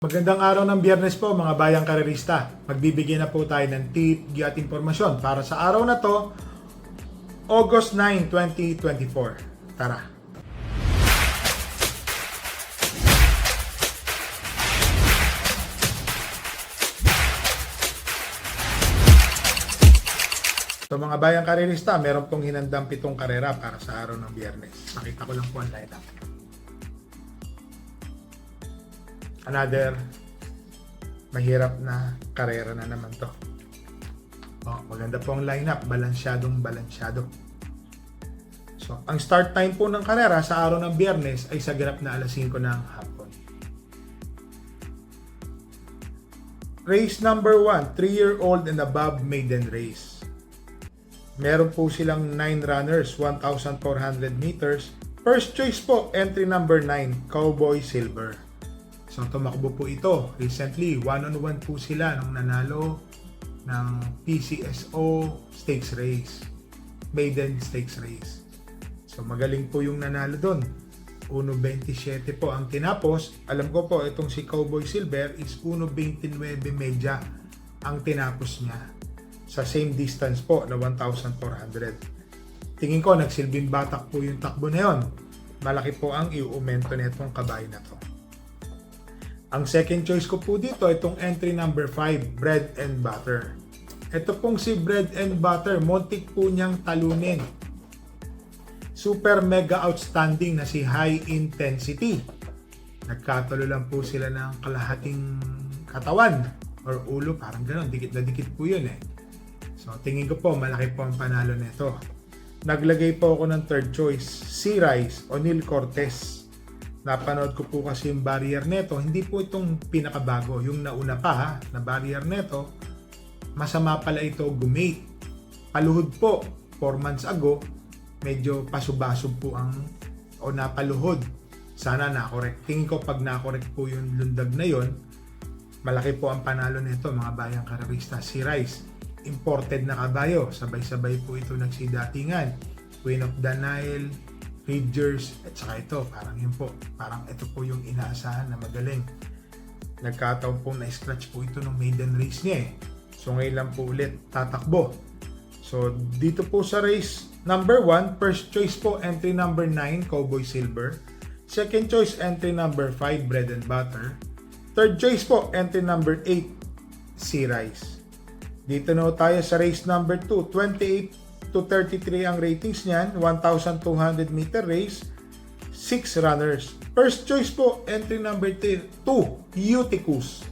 Magandang araw ng Biyernes po mga bayang karerista. Magbibigay na po tayo ng tip at impormasyon para sa araw na to, August 9, 2024. Tara! So mga bayang karerista, meron pong hinandang 7 karera para sa araw ng Biyernes. Nakita ko lang po ang lineup. Another mahirap na karera na naman to. Maganda po ang lineup, balansyado. So, ang start time po ng karera sa araw ng Biyernes ay sa ganap na alas 5 ng hapon. Race number 1, 3-year-old and above maiden race. Meron po silang 9 runners, 1,400 meters. First choice po, entry number 9, Cowboy Silver. So tumakbo po ito. Recently, 1-on-1 po sila nung nanalo ng PCSO Stakes Race. Maiden Stakes Race. So magaling po yung nanalo doon. 1.27 po ang tinapos. Alam ko po, itong si Cowboy Silver is 1.29 media ang tinapos niya. Sa same distance po na 1,400. Tingin ko, nagsilbing batak po yung takbo na yun. Malaki po ang iuumento na itong kabayo na to. Ang second choice ko po dito, itong entry number 5, Bread and Butter. Ito pong si Bread and Butter, muntik po niyang talunin. Super mega outstanding na si High Intensity. Nagkatalo lang po sila ng kalahating katawan or ulo, parang gano'n, dikit na dikit po yun eh. So tingin ko po, malaki po ang panalo nito. Naglagay po ako ng third choice, Sea Rice o Neil Cortez. Napanood ko po kasi yung barrier neto, hindi po itong pinakabago, yung nauna pa na barrier neto, masama pala ito gumate. Paluhod po, 4 months ago, medyo pasubasog po o napaluhod. Sana na-correct. Tingin ko pag na-correct po yung lundag na yon, malaki po ang panalo nito mga bayang karerista. Si Rice, imported na kabayo, sabay-sabay po ito nagsidatingan. Queen of the Nile, Ridgers, at saka ito, parang yun po, parang ito po yung inaasahan na magaling. Nagkataon po na-scratch po ito ng maiden race niya eh. So ngayon lang po ulit tatakbo. So dito po sa race number 1, first choice po entry number 9, Cowboy Silver. Second choice entry number 5, Bread and Butter. Third choice po entry number 8, Sea Rice. Dito na tayo sa race number 2, 28 to 33 ang ratings niyan, 1,200 meter race, 6 runners. First choice po, entry number 2, Eutychus.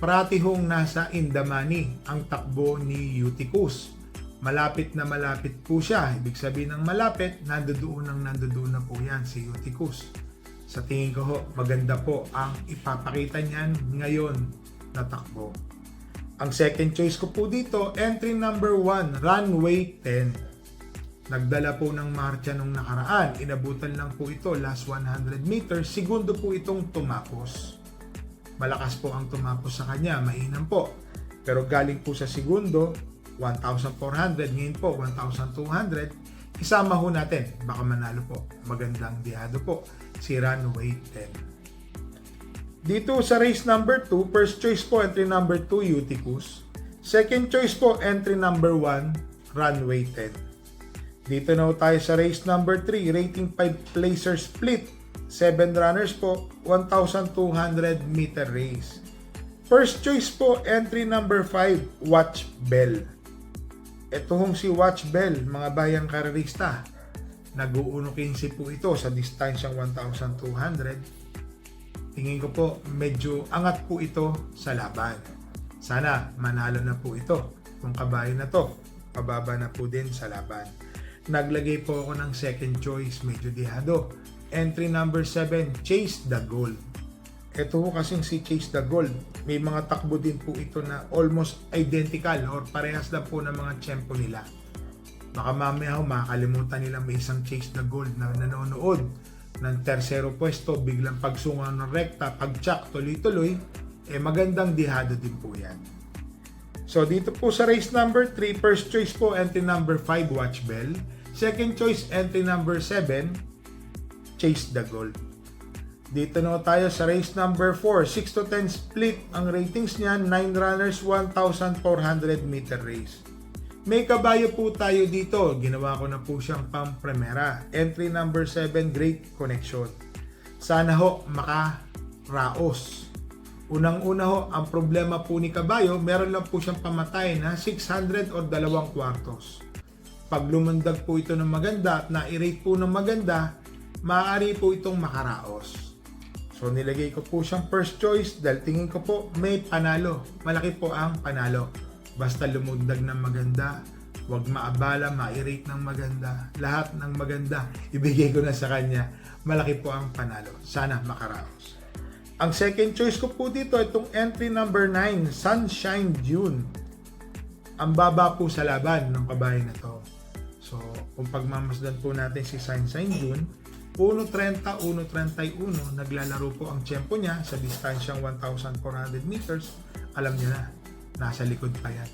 Paratihong nasa Indamani ang takbo ni Eutychus. Malapit na malapit po siya. Ibig sabihin ng malapit, nandoon na po yan si Eutychus. Sa tingin ko ho, maganda po ang ipapakita niyan ngayon na takbo. Ang second choice ko po dito, entry number 1, Runway 10. Nagdala po ng marcha nung nakaraan. Inabutan lang po ito, last 100 meters. Segundo po itong tumapos. Malakas po ang tumapos sa kanya, mainam po. Pero galing po sa segundo, 1,400, ngayon po 1,200. Isama ho natin, baka manalo po. Magandang dihado po, si Runway 10. Dito sa race number 2, first choice po entry number 2, Eutychus. Second choice po entry number 1, Runway 10. Dito na tayo sa race number 3, rating 5 placer split. 7 runners po, 1,200 meter race. First choice po entry number 5, Watch Bell. Ito hong si Watch Bell, mga bayang karerista. Nag-uuno-15 po ito sa distansyang 1,200. Tingin ko po, medyo angat po ito sa laban. Sana manalo na po ito. Kung kabayo na to, pababa na po din sa laban. Naglagay po ako ng second choice, medyo dihado. Entry number 7, Chase the Gold. Ito po kasing si Chase the Gold. May mga takbo din po ito na almost identical or parehas lang po ng mga tiyempo nila. Baka mamaya makakalimutan nila may isang Chase the Gold na nanonood ng tersero pwesto, biglang pagsunga ng rekta, pag-check, tuloy-tuloy, magandang dihado din po yan. So dito po sa race number 3, first choice po entry number 5, Watch Bell. Second choice entry number 7, Chase the Gold. Dito na tayo sa race number 4. 6 to 10 split ang ratings niya. 9 runners, 1,400 meter race. May kabayo po tayo dito. Ginawa ko na po siyang pang-primera. Entry number 7, Great Connection. Sana ho makaraos. Unang-una ho, ang problema po ni kabayo, meron lang po siyang pamatay na 600 o 2 kwartos. Pag lumundag po ito ng maganda at na-rate po ng maganda, maaari po itong makaraos. So nilagay ko po siyang first choice dahil tingin ko po may panalo. Malaki po ang panalo. Basta lumundag ng maganda, huwag maabala, ma-rate ng maganda. Lahat ng maganda, ibigay ko na sa kanya. Malaki po ang panalo. Sana makaraos. Ang second choice ko po dito, itong entry number 9, Sunshine June. Ang baba po sa laban ng kabayo na to. So, kung pagmamasdan po natin si Sunshine June, 1.30, 1.31, naglalaro po ang tiyempo niya sa distansyang 1,400 meters. Alam niya na, nasa likod pa yan.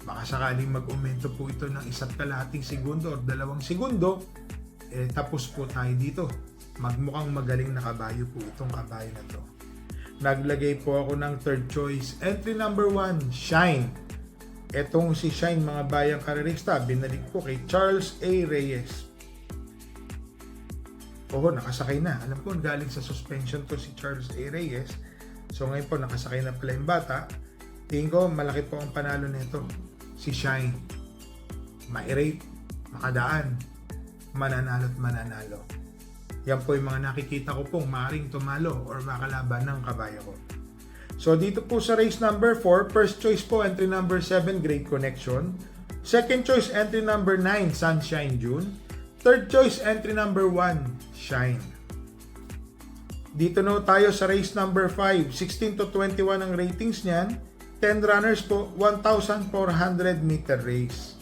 Baka sakaling mag-umento po ito ng 1.5 segundo o 2 segundo, tapos po tayo dito. Magmukhang magaling na kabayo po itong kabayo na to. Naglagay po ako ng third choice. Entry number 1, Shine. Etong si Shine, mga bayang karerista, binalik po kay Charles A. Reyes. Oo, nakasakay na. Alam ko, galing sa suspension to si Charles A. Reyes. So ngayon po, nakasakay na pala yung bata. Tingin ko, malaki po ang panalo nito. Si Shine. Ma-rate, makadaan, mananalo at mananalo. Yan po yung mga nakikita ko pong maaaring tumalo or makalaban ng kabayo ko. So dito po sa race number 4, first choice po entry number 7, Great Connection. Second choice entry number 9, Sunshine June. Third choice entry number 1, Shine. Dito na tayo sa race number 5, 16 to 21 ang ratings niyan. 10 runners po, 1,400 meter race.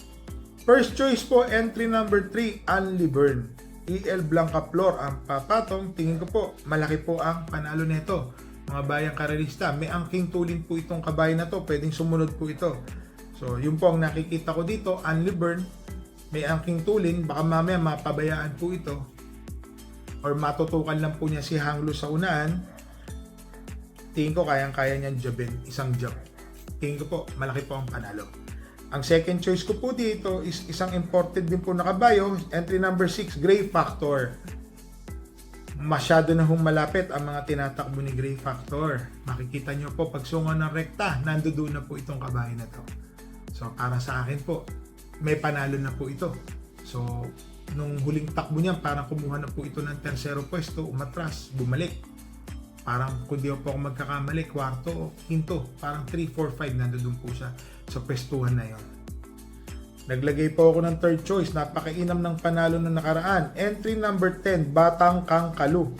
First choice po entry number 3, Unli Burn. EL Blanca Flor ang papatong. Tingin ko po, malaki po ang panalo nito. Mga bayang karerista, may angking tulin po itong kabayo na to. Pwedeng sumunod po ito. So, yun po ang nakikita ko dito. Unli Burn, may angking tulin. Baka mamaya mapabayaan po ito. Or matutukan lang po niya si Hanglo sa unahan. Tingin ko kayang-kaya niyan jabin. Isang jab. Tingin ko po, malaki po ang panalo. Ang second choice ko po dito is isang imported din po na kabayo. Entry number 6, Gray Factor. Masyado na hong malapit ang mga tinatakbo ni Gray Factor. Makikita nyo po, pag sungo ng rekta, nandoon na po itong kabayo na to. So, para sa akin po, may panalo na po ito. So, nung huling takbo niya, parang kumuha na po ito ng tersero pwesto, umatras, bumalik. Parang kung di po ako magkakamali, kwarto o quinto, parang 3, 4, 5, nandoon po siya sa pwestuhan na yon. Naglagay po ako ng third choice, napakainam ng panalo na nakaraan. Entry number 10, Batang Kangkalu.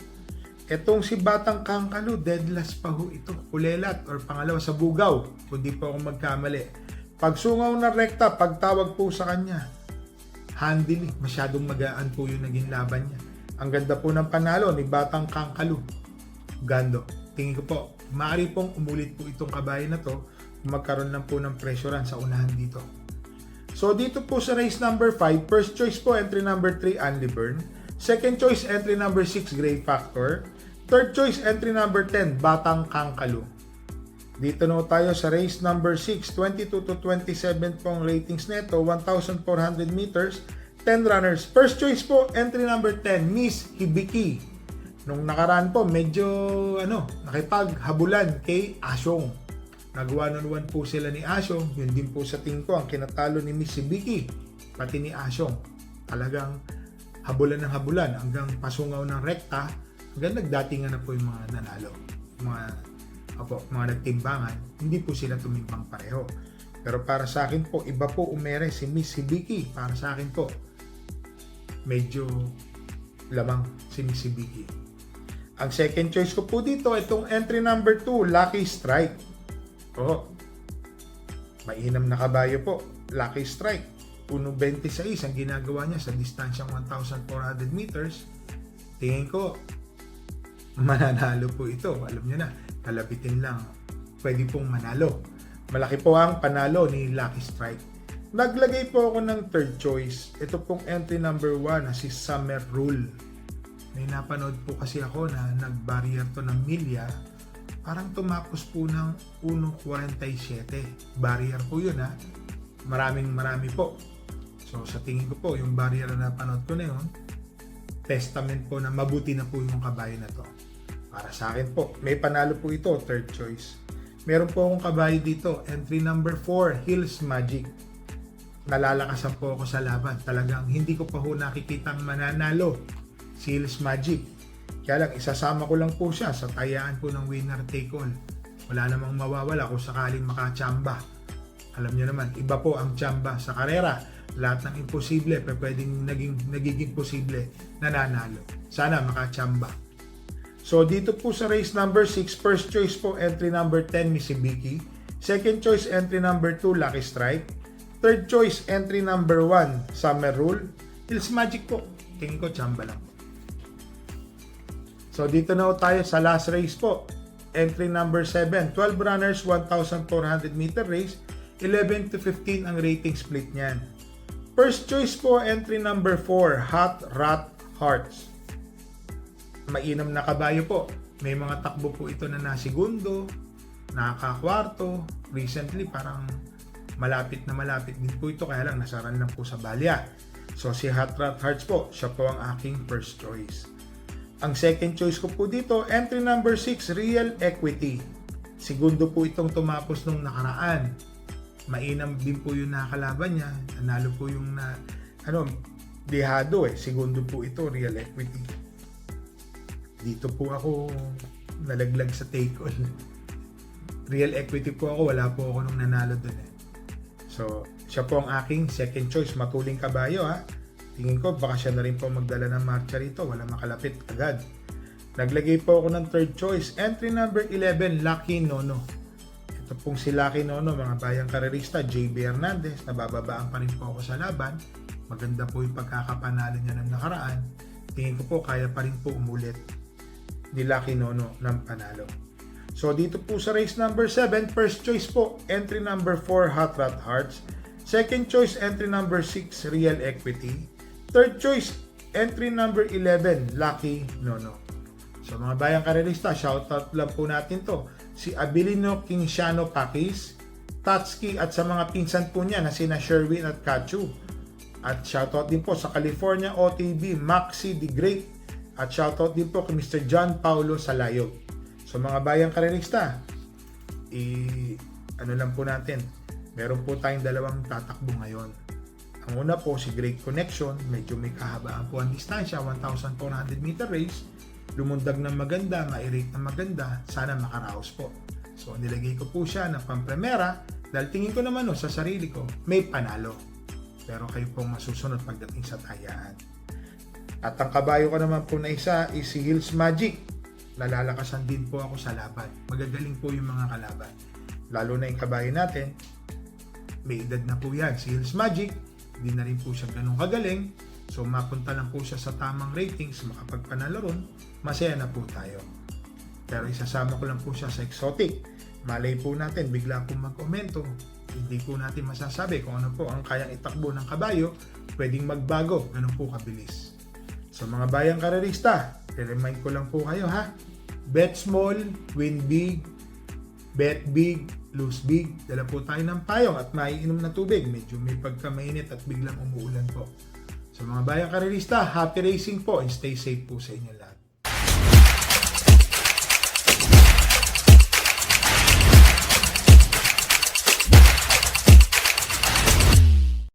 Etong si Batang Kangkalu, dead last pa ho ito, kulelat or pangalawa sa bugaw, kung di po ako magkamali. Pagsungaw na rekta, pagtawag po sa kanya, handily, masyadong magaan po yung naging laban niya. Ang ganda po ng panalo ni Batang Kangkalu. Gando. Tingin ko po, maaari pong umulit po itong kabayo na to, magkaroon lang po ng pressurean sa unahan dito. So dito po sa race number 5, first choice po entry number 3, Unli Burn. Second choice entry number 6, Gray Factor. Third choice entry number 10, Batang Kangkalu. Dito na tayo sa race number 6, 22 to 27 pong ratings neto, 1,400 meters, 10 runners. First choice po entry number 10, Miss Hibiki. Nung nakaraan po, medyo nakipaghabulan kay Asyong. Nag-1-on-1 po sila ni Asyong. Yun din po sa tingin ko ang kinatalo ni Miss Hibiki, pati ni Asyong. Talagang habulan ng habulan hanggang pasungaw ng rekta, hanggang nagdatingan na po yung mga nanalo. Mga nagtimbangan, hindi po sila tumimbang pareho. Pero para sa akin po, iba po umere si Miss Hibiki. Para sa akin po, medyo lamang si Miss Hibiki. Ang second choice ko po dito, itong entry number 2, Lucky Strike. Mainam na kabayo po, Lucky Strike. 1.26 ang ginagawa niya sa distansyang 1,400 meters. Tingin ko, mananalo po ito. Alam niyo na, kalabitin lang. Pwede pong manalo. Malaki po ang panalo ni Lucky Strike. Naglagay po ako ng third choice. Ito pong entry number 1 na si Summer Rule. May napanood po kasi ako na nag-barrier to ng milya. Parang tumapos po ng 1.47. Barrier po yun ha. Marami po. So sa tingin ko po, yung barrier na napanood ko na yun, testament po na mabuti na po yung kabayo na to. Para sa akin po, may panalo po ito, third choice. Meron po akong kabayo dito, entry number 4, Hills Magic. Nalalakasan po ako sa laban. Talagang hindi ko pa ho nakikitang mananalo si Hills Magic. Kaya lang, isasama ko lang po siya sa tayaan po ng winner take all. Wala namang mawawala kung sakaling makachamba. Alam niyo naman, iba po ang chamba sa karera. Lahat ng imposible, pwedeng nagiging posible, nananalo. Sana makachamba. So dito po sa race number 6, first choice po entry number 10, Missibiki. Second choice entry number 2, Lucky Strike. Third choice entry number 1, Summer Rule. Hills Magic po. Tingin ko chamba lang. So dito na tayo sa last race po. Entry number 7, 12 runners, 1,400 meter race. 11 to 15 ang rating split niyan. First choice po entry number 4, Hot Rat Hearts. Mainam na kabayo po. May mga takbo po ito na nasigundo, nakakwarto. Recently parang malapit din po ito, kaya lang nasaran lang po sa balya. So si Hot Rat Hearts po, siya po ang aking first choice. Ang second choice ko po dito, entry number 6, Real Equity. Segundo po itong tumapos nung nakaraan. Mainam din po yung nakalaban niya. Nanalo po yung dehado eh. Segundo po ito, Real Equity. Dito po ako nalaglag sa take all. Real Equity po ako, wala po ako nung nanalo dun eh. So, siya po ang aking second choice. Matuling kabayo ha. Tingin ko baka siya na rin po magdala ng marcha rito. Wala makalapit agad. Naglagay po ako ng third choice. Entry number 11, Lucky Nono. Ito pong si Lucky Nono, mga bayang karerista, JB Hernandez. Nabababaan pa rin po ako sa laban. Maganda po yung pagkakapanalo niya ng nakaraan. Tingin ko po kaya pa rin po umulit ni Lucky Nono ng panalo. So dito po sa race number 7, first choice po, entry number 4, Hot Rat Hearts. Second choice, entry number 6, Real Equity. Third choice, entry number 11, Lucky Nono. So mga bayang karerista, shoutout lang po natin to. Si Abilino Kingsiano Pakis, Tatsuki at sa mga pinsan po niya na sina Sherwin at Kachu. At shoutout din po sa California OTB, Maxi the Great. At shoutout din po kay Mr. John Paulo Salayog. So mga bayang karerista, ano lang po natin, meron po tayong dalawang tatakbo ngayon. Ang una po si Great Connection, medyo may kahabaan po ang distansya, 1,400 meter race. Lumundag ng maganda, ma-rate ng maganda, sana makaraos po. So nilagay ko po siya ng pampremera dahil tingin ko naman sa sarili ko, may panalo. Pero kayo pong masusunod pagdating sa tayaan. At ang kabayo ko naman po na isa is si Hills Magic. Nalalakasan din po ako sa laban. Magagaling po yung mga kalaban. Lalo na yung kabayo natin, may edad na po yan. Si Hills Magic, hindi na rin po siya ganun kagaling. So mapunta lang po siya sa tamang ratings, makapagpanalo ron, masaya na po tayo. Pero isasama ko lang po siya sa exotic. Malay po natin, bigla po mag-komento. Hindi po natin masasabi kung ano po ang kayang itakbo ng kabayo, pwedeng magbago, ganun po kabilis. So mga bayang karerista, i-remind ko lang po kayo ha. Bet small, win big, bet big, lose big. Dala po tayo ng payong at maiinom na tubig. Medyo may pagkamainit at biglang umuulan po. So mga bayang karerista, happy racing po and stay safe po sa inyo lahat.